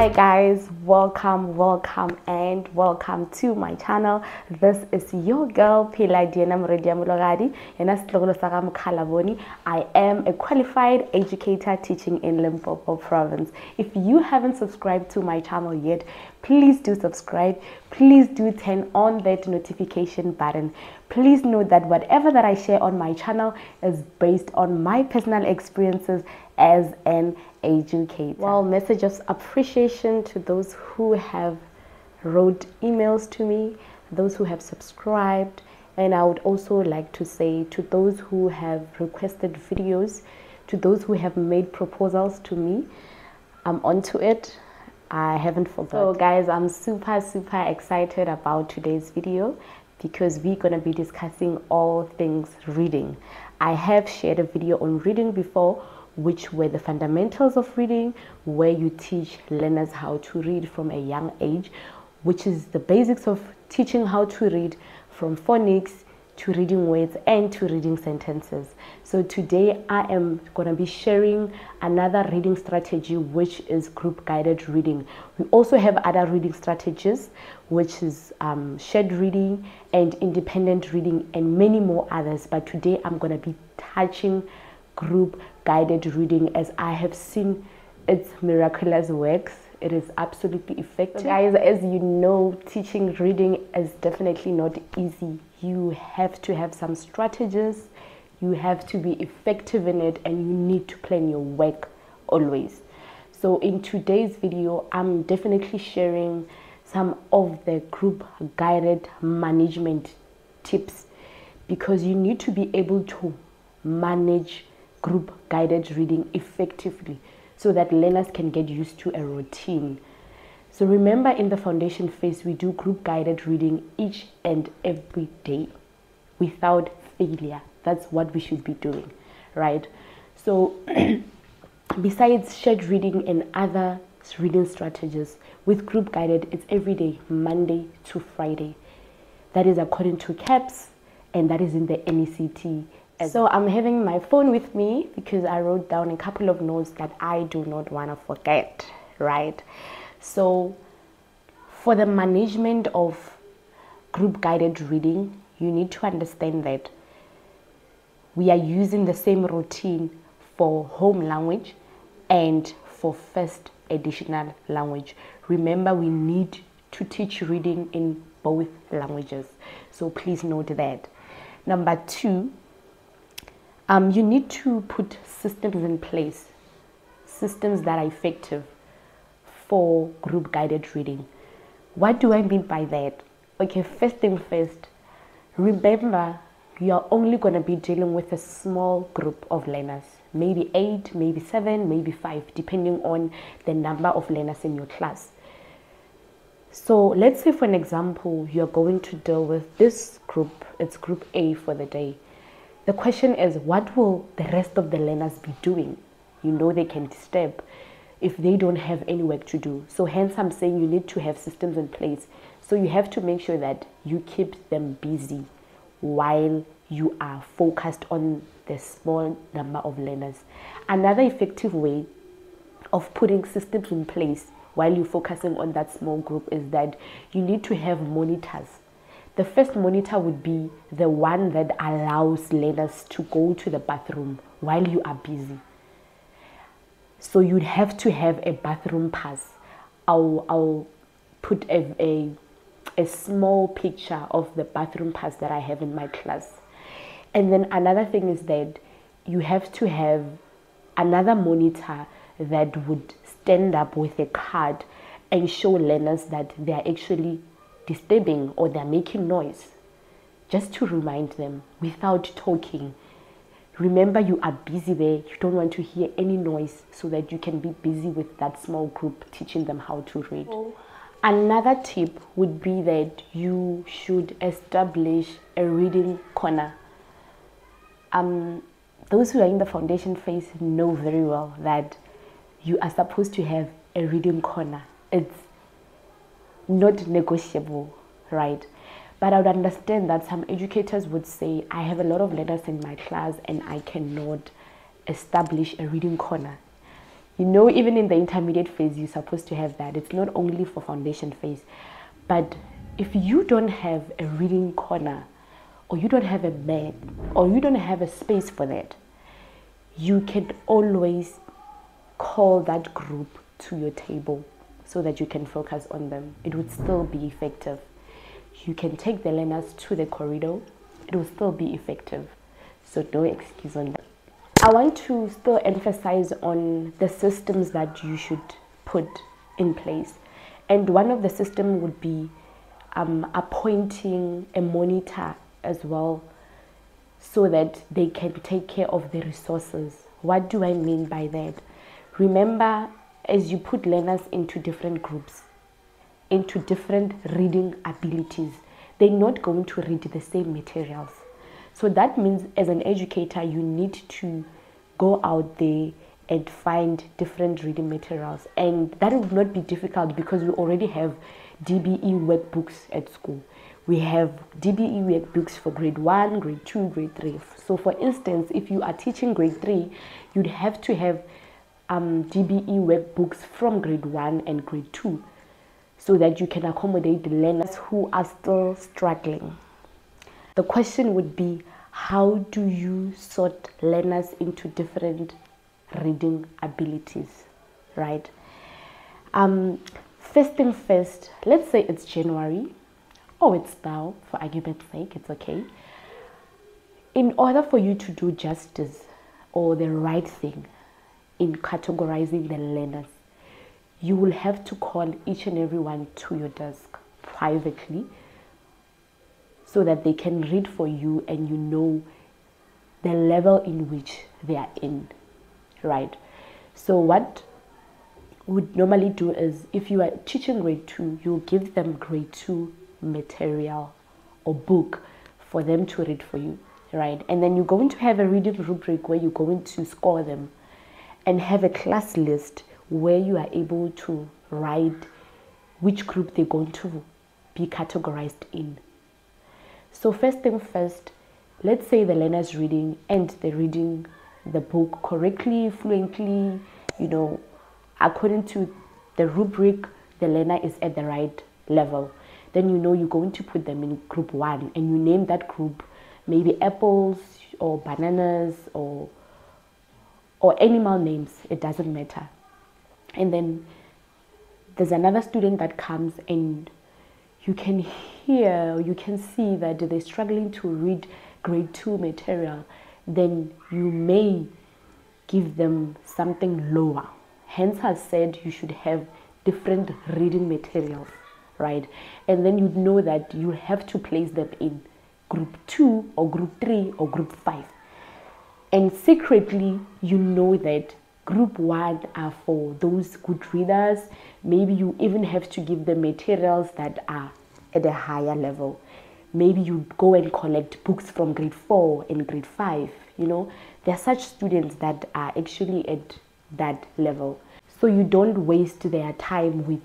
Hi guys, welcome to my channel. This is your girl Pila Diana Mredia Mulogadi and I am a qualified educator teaching in Limpopo province. If you haven't subscribed to my channel yet, please do subscribe. Please do turn on that notification button. Please know that whatever that I share on my channel is based on my personal experiences as an educator. Well, message of appreciation to those who have wrote emails to me, those who have subscribed, and I would also like to say to those who have requested videos, to those who have made proposals to me, I'm onto it. I haven't forgotten. So guys, I'm super excited about today's video because we're going to be discussing all things reading. I have shared a video on reading before, which were the fundamentals of reading, where you teach learners how to read from a young age, which is the basics of teaching how to read, from phonics to reading words and to reading sentences. So today I am going to be sharing another reading strategy, which is group guided reading. We also have other reading strategies, which is shared reading and independent reading and many more others. But today I'm going to be touching group guided reading, as I have seen its miraculous works. It is absolutely effective. So guys, as you know, teaching reading is definitely not easy. You have to have some strategies, you have to be effective in it, and you need to plan your work always. So in today's video, I'm definitely sharing some of the group guided management tips, because you need to be able to manage group guided reading effectively so that learners can get used to a routine. So remember, in the foundation phase, we do group guided reading each and every day without failure. That's what we should be doing, right? So besides shared reading and other reading strategies, with group guided, it's every day, Monday to Friday. That is according to CAPS, and that is in the NECT. So I'm having my phone with me because I wrote down a couple of notes that I do not want to forget, right? So for the management of group guided reading, you need to understand that we are using the same routine for home language and for first additional language. Remember, we need to teach reading in both languages. So please note that. Number two, you need to put systems in place, systems that are effective for group guided reading. What do I mean by that? Okay, first thing first, remember, you're only going to be dealing with a small group of learners, maybe 8, maybe 7, maybe 5, depending on the number of learners in your class. So let's say, for an example, you're going to deal with this group, it's group A for the day. The question is, what will the rest of the learners be doing? You know, they can disturb if they don't have any work to do. So hence I'm saying you need to have systems in place. So you have to make sure that you keep them busy while you are focused on the small number of learners. Another effective way of putting systems in place while you're focusing on that small group is that you need to have monitors. The first monitor would be the one that allows learners to go to the bathroom while you are busy. So you'd have to have a bathroom pass. I'll put a small picture of the bathroom pass that I have in my class. And then another thing is that you have to have another monitor that would stand up with a card and show learners that they are actually disturbing or they're making noise, just to remind them without talking. Remember, you are busy there, you don't want to hear any noise, so that you can be busy with that small group, teaching them how to read. Another tip would be that you should establish a reading corner. Those who are in the foundation phase know very well that you are supposed to have a reading corner. It's not negotiable, right? But I would understand that some educators would say, I have a lot of learners in my class and I cannot establish a reading corner. You know, even in the intermediate phase, you're supposed to have that. It's not only for foundation phase. But if you don't have a reading corner, or you don't have a mat, or you don't have a space for that, you can always call that group to your table so that you can focus on them. It would still be effective. You can take the learners to the corridor. It will still be effective. So no excuse on that. I want to still emphasize on the systems that you should put in place. And one of the systems would be appointing a monitor as well, so that they can take care of the resources. What do I mean by that? Remember, as you put learners into different groups, into different reading abilities, they're not going to read the same materials. So that means as an educator, you need to go out there and find different reading materials. And that would not be difficult because we already have DBE workbooks at school. We have DBE workbooks for grade 1, grade 2, grade 3. So for instance, if you are teaching grade 3, you'd have to have DBE workbooks from grade 1 and grade 2 so that you can accommodate the learners who are still struggling. The question would be, how do you sort learners into different reading abilities, right? First thing first, let's say it's January, or it's now, for argument's sake, it's okay. In order for you to do justice or the right thing in categorizing the learners, you will have to call each and every one to your desk privately so that they can read for you and you know the level in which they are in, right? So what would normally do is, if you are teaching grade 2, you give them grade 2 material or book for them to read for you, right? And then you're going to have a reading rubric where you're going to score them and have a class list where you are able to write which group they're going to be categorized in. So first thing first, let's say the learner's reading and they're reading the book correctly, fluently, you know, according to the rubric, the learner is at the right level. Then you know you're going to put them in group 1 and you name that group maybe apples or bananas or animal names, it doesn't matter. And then there's another student that comes and you can hear, you can see that they're struggling to read grade 2 material. Then you may give them something lower. Hence I said you should have different reading materials, right? And then you know that you have to place them in group 2 or group 3 or group 5. And secretly, you know that group 1 are for those good readers. Maybe you even have to give them materials that are at a higher level. Maybe you go and collect books from grade 4 and grade 5. You know, there are such students that are actually at that level. So you don't waste their time with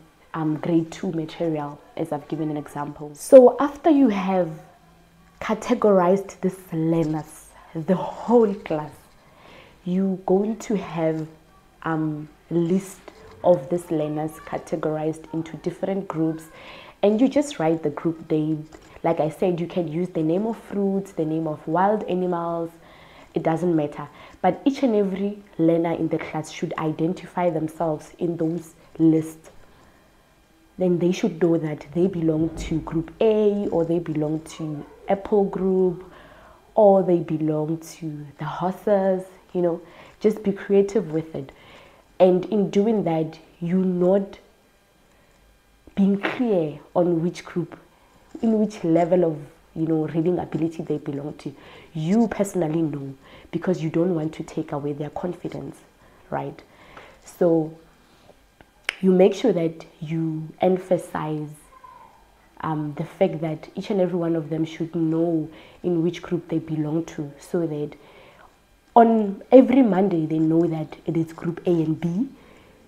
grade 2 material, as I've given an example. So after you have categorized these learners, the whole class, you're going to have a list of these learners categorized into different groups, and you just write the group name. Like I said, you can use the name of fruits, the name of wild animals, it doesn't matter. But each and every learner in the class should identify themselves in those lists. Then they should know that they belong to group A, or they belong to Apple group, or they belong to the horses. You know, just be creative with it. And in doing that, you're not being clear on which group, in which level of, you know, reading ability they belong to. You personally know, because you don't want to take away their confidence, right? So you make sure that you emphasize the fact that each and every one of them should know in which group they belong to, so that on every Monday they know that it is group A and B.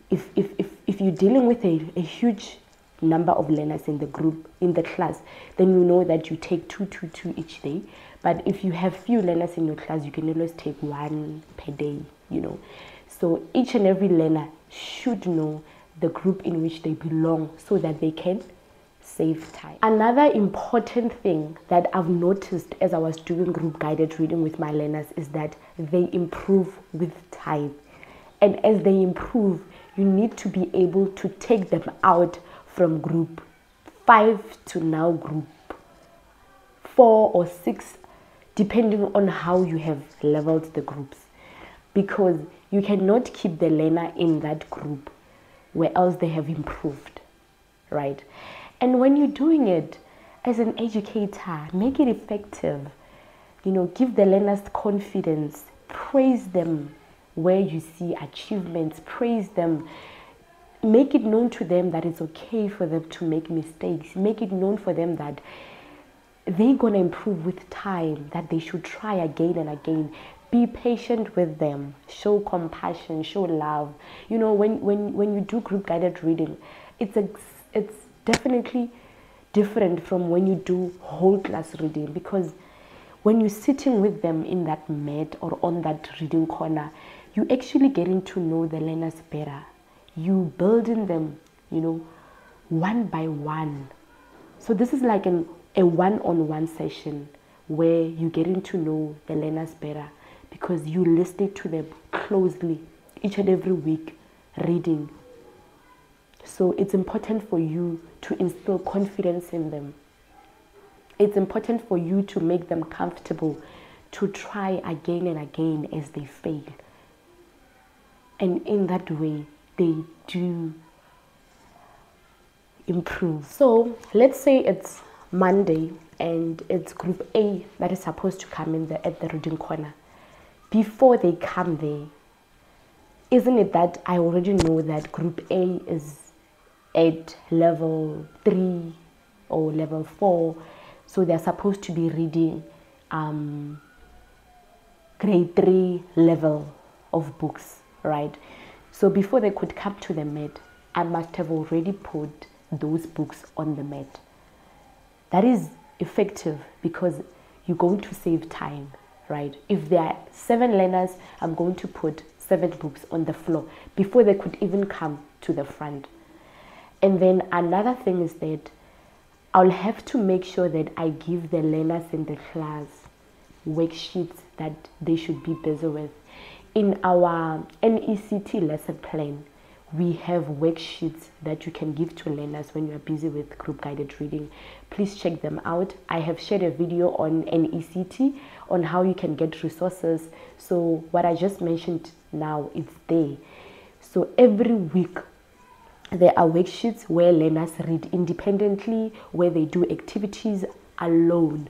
If you're dealing with a huge number of learners in the group, in the class, then you know that you take two each day. But if you have few learners in your class, you can always take 1 per day, you know. So each and every learner should know the group in which they belong so that they can save time. Another important thing that I've noticed as I was doing group guided reading with my learners is that they improve with time. And as they improve, you need to be able to take them out from group 5 to now group 4 or 6, depending on how you have leveled the groups. Because you cannot keep the learner in that group where else they have improved, right? And when you're doing it as an educator, make it effective. Give the learners confidence, praise them where you see achievements, praise them. Make it known to them that it's okay for them to make mistakes. Make it known for them that they're going to improve with time, that they should try again and again. Be patient with them. Show compassion, show love. When you do group guided reading, it's definitely different from when you do whole class reading, because when you're sitting with them in that mat or on that reading corner, you actually getting to know the learners better. You building them, one by one. So this is like a one-on-one session where you're getting to know the learners better, because you listen to them closely each and every week reading. So it's important for you to instill confidence in them. It's important for you to make them comfortable to try again and again as they fail. And in that way, they do improve. So let's say it's Monday and it's group A that is supposed to come in at the reading corner. Before they come there, isn't it that I already know that group A is at level 3 or level 4, so they're supposed to be reading grade 3 level of books, right? So before they could come to the mat, I must have already put those books on the mat. That is effective because you're going to save time, right? If there are 7 learners, I'm going to put 7 books on the floor before they could even come to the front. And then another thing is that I'll have to make sure that I give the learners in the class worksheets that they should be busy with. In our NECT lesson plan, we have worksheets that you can give to learners when you are busy with group guided reading. Please check them out. I have shared a video on NECT on how you can get resources. So what I just mentioned now, it's there. So every week there are worksheets where learners read independently, where they do activities alone.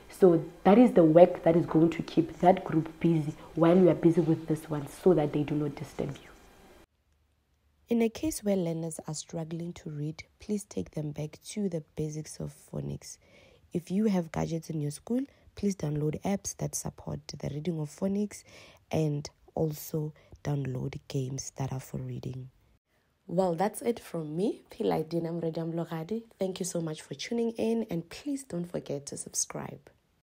So that is the work that is going to keep that group busy while you are busy with this one, so that they do not disturb you. In a case where learners are struggling to read, please take them back to the basics of phonics. If you have gadgets in your school, please download apps that support the reading of phonics, and also download games that are for reading. Well, that's it from me, Philaidina Mredamlogadi. Thank you so much for tuning in, and please don't forget to subscribe.